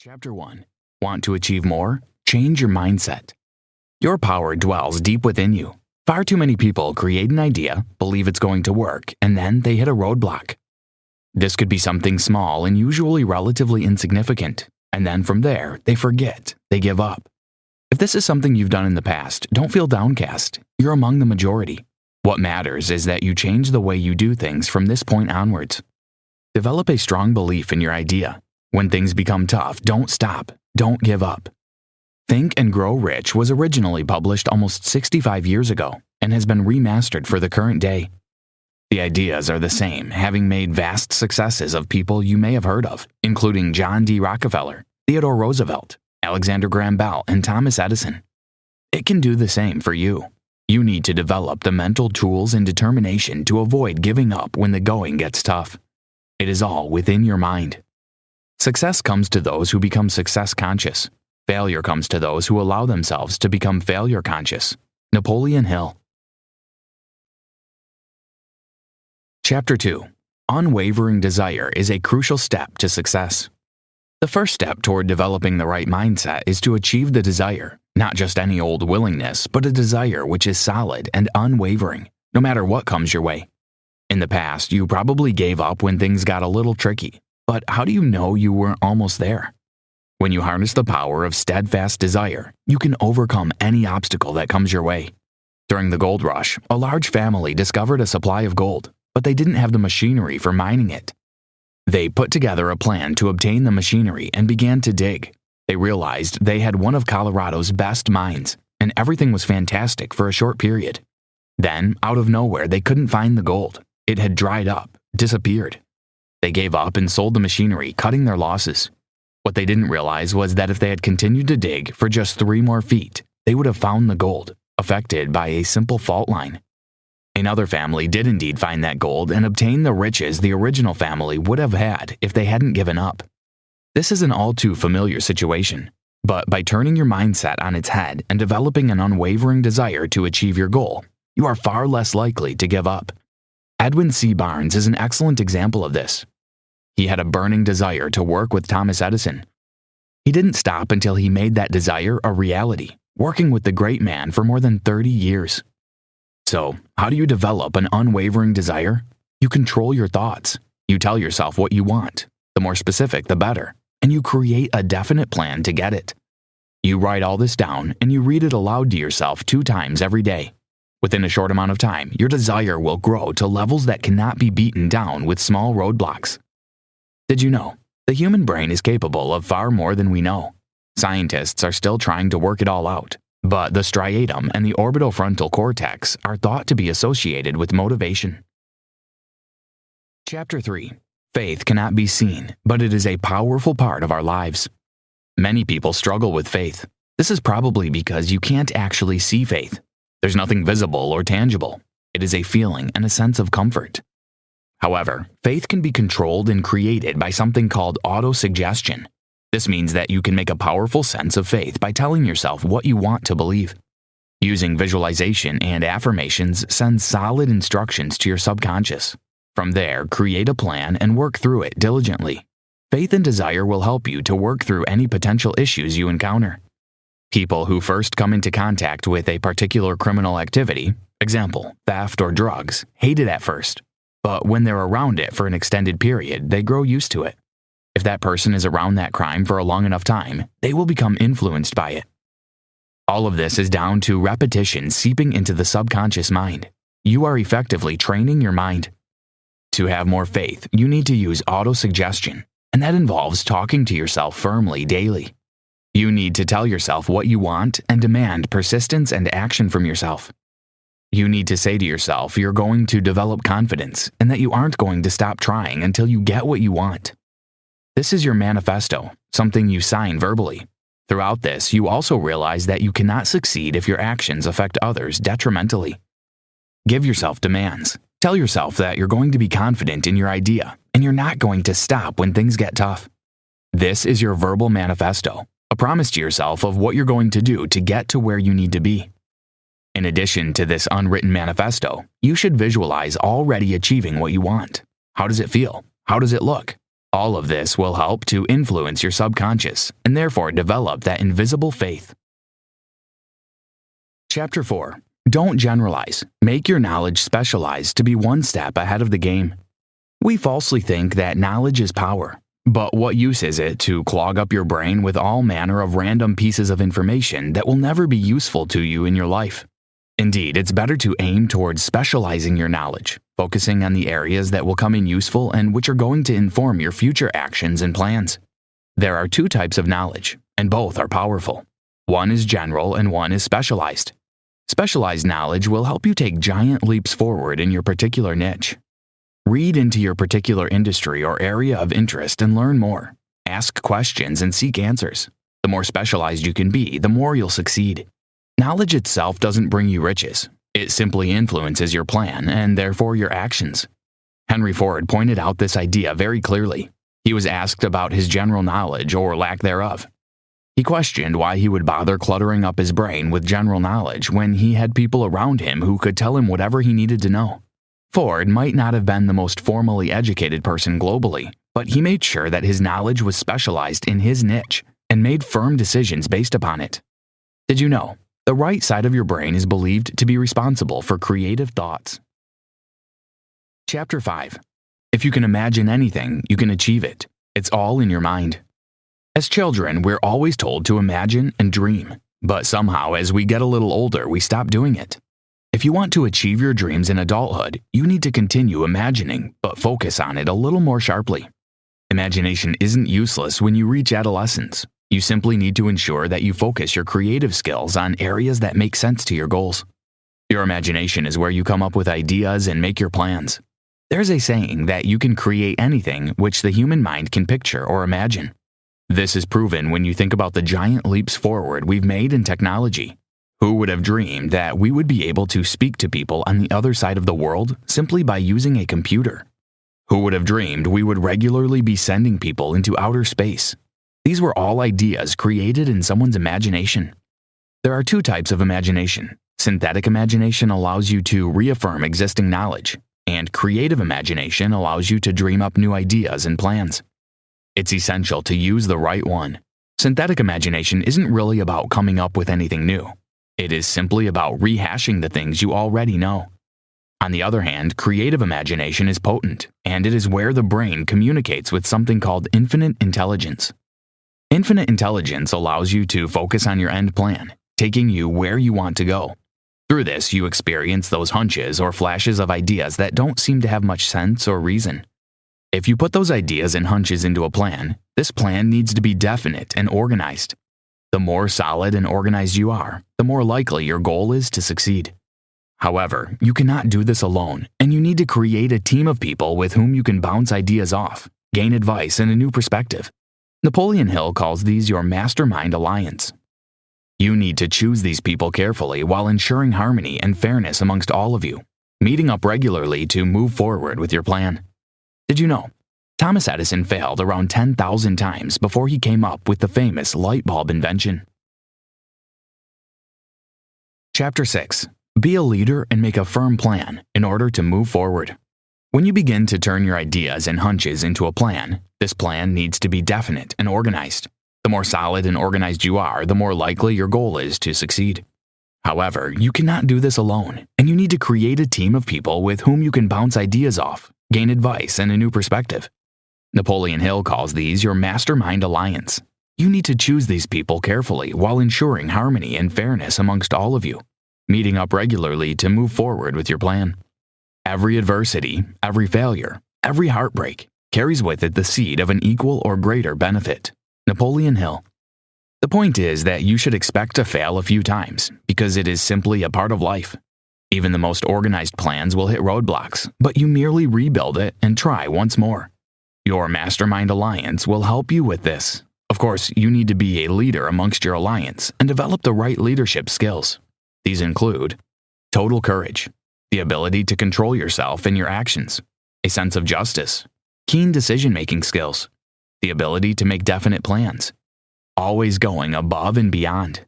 Chapter 1. Want to achieve more? Change your mindset. Your power dwells deep within you. Far too many people create an idea, believe it's going to work, and then they hit a roadblock. This could be something small and usually relatively insignificant, and then from there, they forget, they give up. If this is something you've done in the past, don't feel downcast. You're among the majority. What matters is that you change the way you do things from this point onwards. Develop a strong belief in your idea. When things become tough, don't stop. Don't give up. Think and Grow Rich was originally published almost 65 years ago and has been remastered for the current day. The ideas are the same, having made vast successes of people you may have heard of, including John D. Rockefeller, Theodore Roosevelt, Alexander Graham Bell, and Thomas Edison. It can do the same for you. You need to develop the mental tools and determination to avoid giving up when the going gets tough. It is all within your mind. Success comes to those who become success conscious. Failure comes to those who allow themselves to become failure conscious. Napoleon Hill. Chapter 2. Unwavering desire is a crucial step to success. The first step toward developing the right mindset is to achieve the desire, not just any old willingness, but a desire which is solid and unwavering, no matter what comes your way. In the past, you probably gave up when things got a little tricky, but how do you know you weren't almost there? When you harness the power of steadfast desire, you can overcome any obstacle that comes your way. During the gold rush, a large family discovered a supply of gold, but they didn't have the machinery for mining it. They put together a plan to obtain the machinery and began to dig. They realized they had one of Colorado's best mines, and everything was fantastic for a short period. Then, out of nowhere, they couldn't find the gold. It had dried up, disappeared. They gave up and sold the machinery, cutting their losses. What they didn't realize was that if they had continued to dig for just 3 more feet, they would have found the gold, affected by a simple fault line. Another family did indeed find that gold and obtain the riches the original family would have had if they hadn't given up. This is an all too familiar situation, but by turning your mindset on its head and developing an unwavering desire to achieve your goal, you are far less likely to give up. Edwin C. Barnes is an excellent example of this. He had a burning desire to work with Thomas Edison. He didn't stop until he made that desire a reality, working with the great man for more than 30 years. So, how do you develop an unwavering desire? You control your thoughts. You tell yourself what you want. The more specific, the better. And you create a definite plan to get it. You write all this down and you read it aloud to yourself 2 times every day. Within a short amount of time, your desire will grow to levels that cannot be beaten down with small roadblocks. Did you know? The human brain is capable of far more than we know. Scientists are still trying to work it all out, but the striatum and the orbitofrontal cortex are thought to be associated with motivation. Chapter 3. Faith cannot be seen, but it is a powerful part of our lives. Many people struggle with faith. This is probably because you can't actually see faith. There's nothing visible or tangible. It is a feeling and a sense of comfort. However, faith can be controlled and created by something called autosuggestion. This means that you can make a powerful sense of faith by telling yourself what you want to believe. Using visualization and affirmations sends solid instructions to your subconscious. From there, create a plan and work through it diligently. Faith and desire will help you to work through any potential issues you encounter. People who first come into contact with a particular criminal activity, example, theft or drugs, hate it at first. But when they're around it for an extended period, they grow used to it. If that person is around that crime for a long enough time, they will become influenced by it. All of this is down to repetition seeping into the subconscious mind. You are effectively training your mind. To have more faith, you need to use autosuggestion, and that involves talking to yourself firmly daily. You need to tell yourself what you want and demand persistence and action from yourself. You need to say to yourself you're going to develop confidence and that you aren't going to stop trying until you get what you want. This is your manifesto, something you sign verbally. Throughout this, you also realize that you cannot succeed if your actions affect others detrimentally. Give yourself demands. Tell yourself that you're going to be confident in your idea and you're not going to stop when things get tough. This is your verbal manifesto, a promise to yourself of what you're going to do to get to where you need to be. In addition to this unwritten manifesto, you should visualize already achieving what you want. How does it feel? How does it look? All of this will help to influence your subconscious and therefore develop that invisible faith. Chapter 4. Don't generalize. Make your knowledge specialized to be one step ahead of the game. We falsely think that knowledge is power, but what use is it to clog up your brain with all manner of random pieces of information that will never be useful to you in your life? Indeed, it's better to aim towards specializing your knowledge, focusing on the areas that will come in useful and which are going to inform your future actions and plans. There are two types of knowledge, and both are powerful. One is general and one is specialized. Specialized knowledge will help you take giant leaps forward in your particular niche. Read into your particular industry or area of interest and learn more. Ask questions and seek answers. The more specialized you can be, the more you'll succeed. Knowledge itself doesn't bring you riches. It simply influences your plan and therefore your actions. Henry Ford pointed out this idea very clearly. He was asked about his general knowledge or lack thereof. He questioned why he would bother cluttering up his brain with general knowledge when he had people around him who could tell him whatever he needed to know. Ford might not have been the most formally educated person globally, but he made sure that his knowledge was specialized in his niche and made firm decisions based upon it. Did you know? The right side of your brain is believed to be responsible for creative thoughts. Chapter 5. If you can imagine anything, you can achieve it. It's all in your mind. As children, we're always told to imagine and dream, but somehow as we get a little older, we stop doing it. If you want to achieve your dreams in adulthood, you need to continue imagining, but focus on it a little more sharply. Imagination isn't useless when you reach adolescence. You simply need to ensure that you focus your creative skills on areas that make sense to your goals. Your imagination is where you come up with ideas and make your plans. There's a saying that you can create anything which the human mind can picture or imagine. This is proven when you think about the giant leaps forward we've made in technology. Who would have dreamed that we would be able to speak to people on the other side of the world simply by using a computer? Who would have dreamed we would regularly be sending people into outer space? These were all ideas created in someone's imagination. There are two types of imagination. Synthetic imagination allows you to reaffirm existing knowledge, and creative imagination allows you to dream up new ideas and plans. It's essential to use the right one. Synthetic imagination isn't really about coming up with anything new. It is simply about rehashing the things you already know. On the other hand, creative imagination is potent, and it is where the brain communicates with something called infinite intelligence. Infinite intelligence allows you to focus on your end plan, taking you where you want to go. Through this, you experience those hunches or flashes of ideas that don't seem to have much sense or reason. If you put those ideas and hunches into a plan, this plan needs to be definite and organized. The more solid and organized you are, the more likely your goal is to succeed. However, you cannot do this alone, and you need to create a team of people with whom you can bounce ideas off, gain advice and a new perspective. Napoleon Hill calls these your mastermind alliance. You need to choose these people carefully while ensuring harmony and fairness amongst all of you, meeting up regularly to move forward with your plan. Did you know? Thomas Edison failed around 10,000 times before he came up with the famous light bulb invention. Chapter 6. Be a leader and make a firm plan in order to move forward. When you begin to turn your ideas and hunches into a plan, this plan needs to be definite and organized. The more solid and organized you are, the more likely your goal is to succeed. However, you cannot do this alone, and you need to create a team of people with whom you can bounce ideas off, gain advice and a new perspective. Napoleon Hill calls these your mastermind alliance. You need to choose these people carefully while ensuring harmony and fairness amongst all of you, meeting up regularly to move forward with your plan. Every adversity, every failure, every heartbreak carries with it the seed of an equal or greater benefit. Napoleon Hill. The point is that you should expect to fail a few times because it is simply a part of life. Even the most organized plans will hit roadblocks, but you merely rebuild it and try once more. Your mastermind alliance will help you with this. Of course, you need to be a leader amongst your alliance and develop the right leadership skills. These include total courage, the ability to control yourself and your actions, a sense of justice, keen decision-making skills, the ability to make definite plans, always going above and beyond,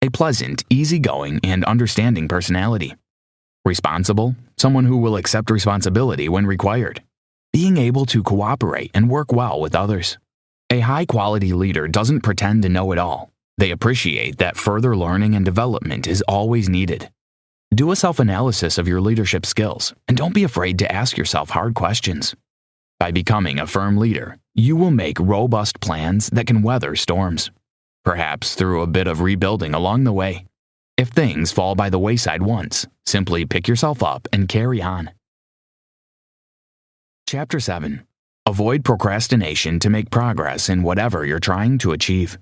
a pleasant, easygoing, and understanding personality, responsible, someone who will accept responsibility when required, being able to cooperate and work well with others. A high-quality leader doesn't pretend to know it all. They appreciate that further learning and development is always needed. Do a self-analysis of your leadership skills, and don't be afraid to ask yourself hard questions. By becoming a firm leader, you will make robust plans that can weather storms, perhaps through a bit of rebuilding along the way. If things fall by the wayside once, simply pick yourself up and carry on. Chapter 7. Avoid procrastination to make progress in whatever you're trying to achieve.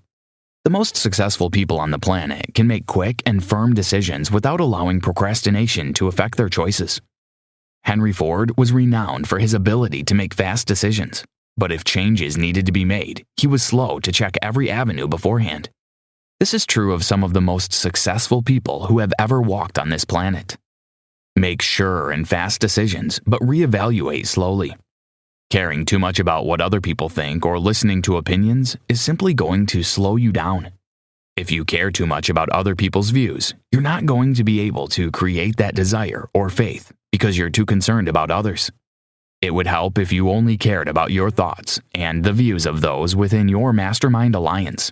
The most successful people on the planet can make quick and firm decisions without allowing procrastination to affect their choices. Henry Ford was renowned for his ability to make fast decisions, but if changes needed to be made, he was slow to check every avenue beforehand. This is true of some of the most successful people who have ever walked on this planet. Make sure and fast decisions, but reevaluate slowly. Caring too much about what other people think or listening to opinions is simply going to slow you down. If you care too much about other people's views, you're not going to be able to create that desire or faith because you're too concerned about others. It would help if you only cared about your thoughts and the views of those within your mastermind alliance.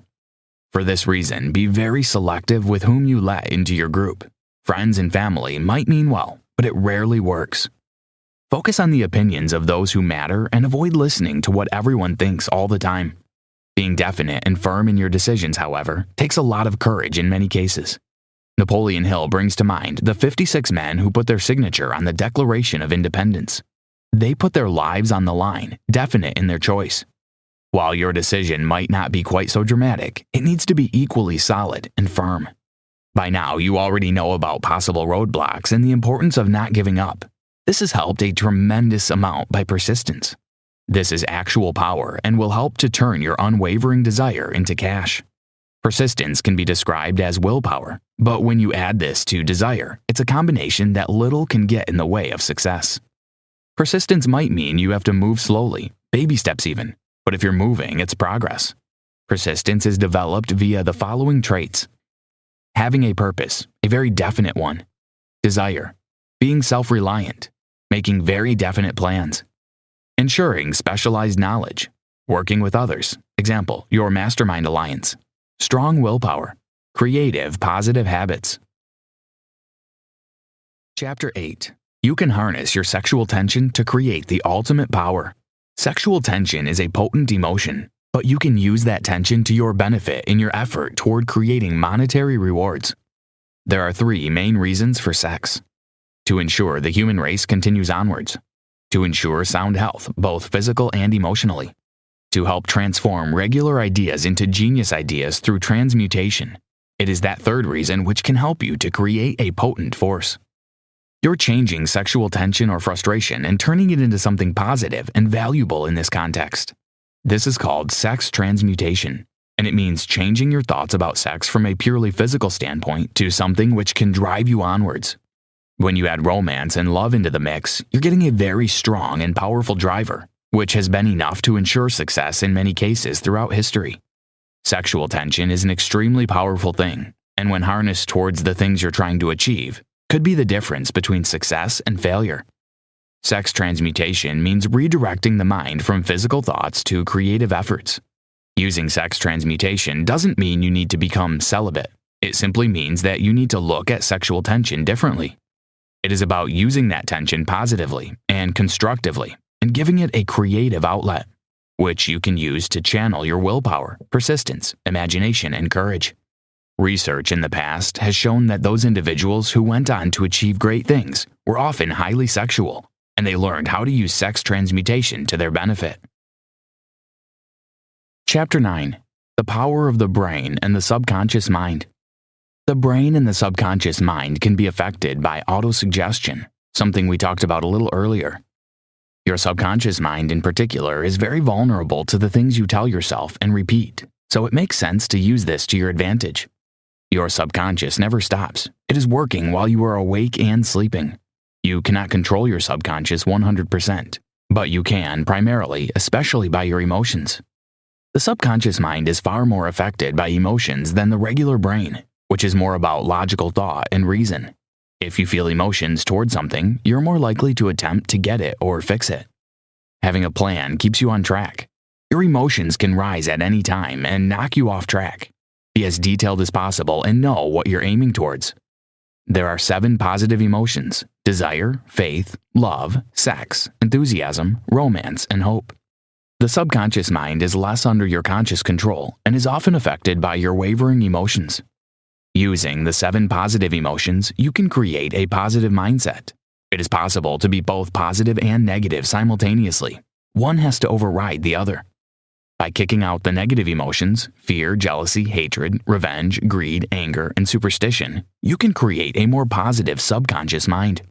For this reason, be very selective with whom you let into your group. Friends and family might mean well, but it rarely works. Focus on the opinions of those who matter and avoid listening to what everyone thinks all the time. Being definite and firm in your decisions, however, takes a lot of courage in many cases. Napoleon Hill brings to mind the 56 men who put their signature on the Declaration of Independence. They put their lives on the line, definite in their choice. While your decision might not be quite so dramatic, it needs to be equally solid and firm. By now, you already know about possible roadblocks and the importance of not giving up. This has helped a tremendous amount by persistence. This is actual power and will help to turn your unwavering desire into cash. Persistence can be described as willpower, but when you add this to desire, it's a combination that little can get in the way of success. Persistence might mean you have to move slowly, baby steps even, but if you're moving, it's progress. Persistence is developed via the following traits: having a purpose, a very definite one; desire, being self-reliant, making very definite plans; ensuring specialized knowledge, working with others, example, your mastermind alliance; strong willpower; creative, positive habits. Chapter 8. You can harness your sexual tension to create the ultimate power. Sexual tension is a potent emotion, but you can use that tension to your benefit in your effort toward creating monetary rewards. There are 3 main reasons for sex: to ensure the human race continues onwards, to ensure sound health, both physical and emotionally, to help transform regular ideas into genius ideas through transmutation. It is that 3rd reason which can help you to create a potent force. You're changing sexual tension or frustration and turning it into something positive and valuable in this context. This is called sex transmutation, and it means changing your thoughts about sex from a purely physical standpoint to something which can drive you onwards. When you add romance and love into the mix, you're getting a very strong and powerful driver, which has been enough to ensure success in many cases throughout history. Sexual tension is an extremely powerful thing, and when harnessed towards the things you're trying to achieve, could be the difference between success and failure. Sex transmutation means redirecting the mind from physical thoughts to creative efforts. Using sex transmutation doesn't mean you need to become celibate. It simply means that you need to look at sexual tension differently. It is about using that tension positively and constructively and giving it a creative outlet, which you can use to channel your willpower, persistence, imagination, and courage. Research in the past has shown that those individuals who went on to achieve great things were often highly sexual, and they learned how to use sex transmutation to their benefit. Chapter 9. The Power of the Brain and the Subconscious Mind. The brain and the subconscious mind can be affected by autosuggestion, something we talked about a little earlier. Your subconscious mind in particular is very vulnerable to the things you tell yourself and repeat, so it makes sense to use this to your advantage. Your subconscious never stops. It is working while you are awake and sleeping. You cannot control your subconscious 100%, but you can primarily, especially by your emotions. The subconscious mind is far more affected by emotions than the regular brain, which is more about logical thought and reason. If you feel emotions toward something, you're more likely to attempt to get it or fix it. Having a plan keeps you on track. Your emotions can rise at any time and knock you off track. Be as detailed as possible and know what you're aiming towards. There are 7 positive emotions: desire, faith, love, sex, enthusiasm, romance, and hope. The subconscious mind is less under your conscious control and is often affected by your wavering emotions. Using the 7 positive emotions, you can create a positive mindset. It is possible to be both positive and negative simultaneously. One has to override the other. By kicking out the negative emotions, fear, jealousy, hatred, revenge, greed, anger, and superstition, you can create a more positive subconscious mind,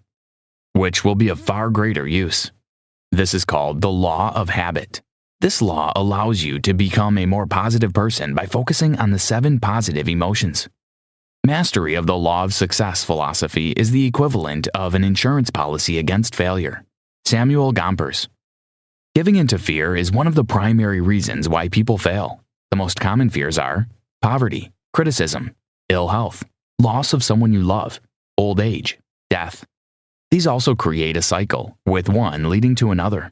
which will be of far greater use. This is called the law of habit. This law allows you to become a more positive person by focusing on the 7 positive emotions. Mastery of the law of success philosophy is the equivalent of an insurance policy against failure. Samuel Gompers. Giving into fear is one of the primary reasons why people fail. The most common fears are poverty, criticism, ill health, loss of someone you love, old age, death. These also create a cycle, with one leading to another.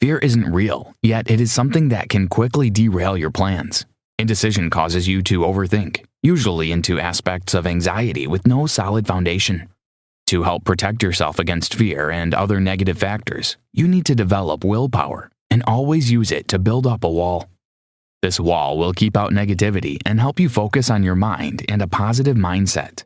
Fear isn't real, yet it is something that can quickly derail your plans. Indecision causes you to overthink, usually into aspects of anxiety with no solid foundation. To help protect yourself against fear and other negative factors, you need to develop willpower and always use it to build up a wall. This wall will keep out negativity and help you focus on your mind and a positive mindset.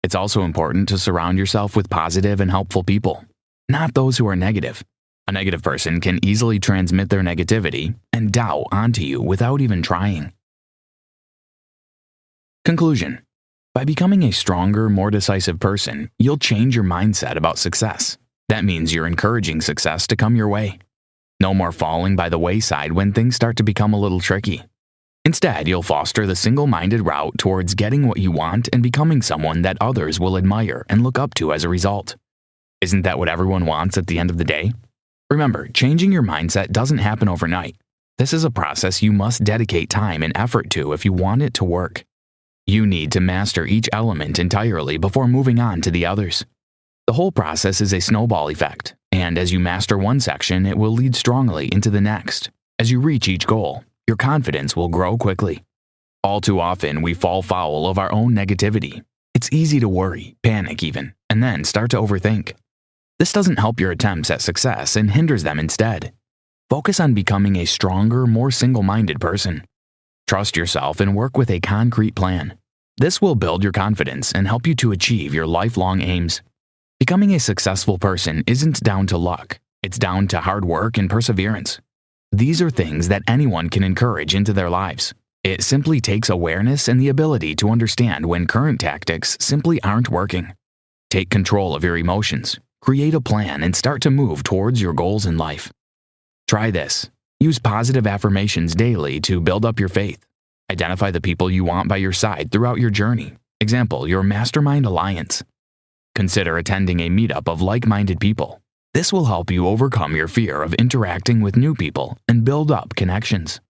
It's also important to surround yourself with positive and helpful people, not those who are negative. A negative person can easily transmit their negativity and doubt onto you without even trying. Conclusion. By becoming a stronger, more decisive person, you'll change your mindset about success. That means you're encouraging success to come your way. No more falling by the wayside when things start to become a little tricky. Instead, you'll foster the single-minded route towards getting what you want and becoming someone that others will admire and look up to as a result. Isn't that what everyone wants at the end of the day? Remember, changing your mindset doesn't happen overnight. This is a process you must dedicate time and effort to if you want it to work. You need to master each element entirely before moving on to the others. The whole process is a snowball effect, and as you master one section, it will lead strongly into the next. As you reach each goal, your confidence will grow quickly. All too often, we fall foul of our own negativity. It's easy to worry, panic even, and then start to overthink. This doesn't help your attempts at success and hinders them instead. Focus on becoming a stronger, more single-minded person. Trust yourself and work with a concrete plan. This will build your confidence and help you to achieve your lifelong aims. Becoming a successful person isn't down to luck. It's down to hard work and perseverance. These are things that anyone can encourage into their lives. It simply takes awareness and the ability to understand when current tactics simply aren't working. Take control of your emotions, create a plan, and start to move towards your goals in life. Try this. Use positive affirmations daily to build up your faith. Identify the people you want by your side throughout your journey. Example, your mastermind alliance. Consider attending a meetup of like-minded people. This will help you overcome your fear of interacting with new people and build up connections.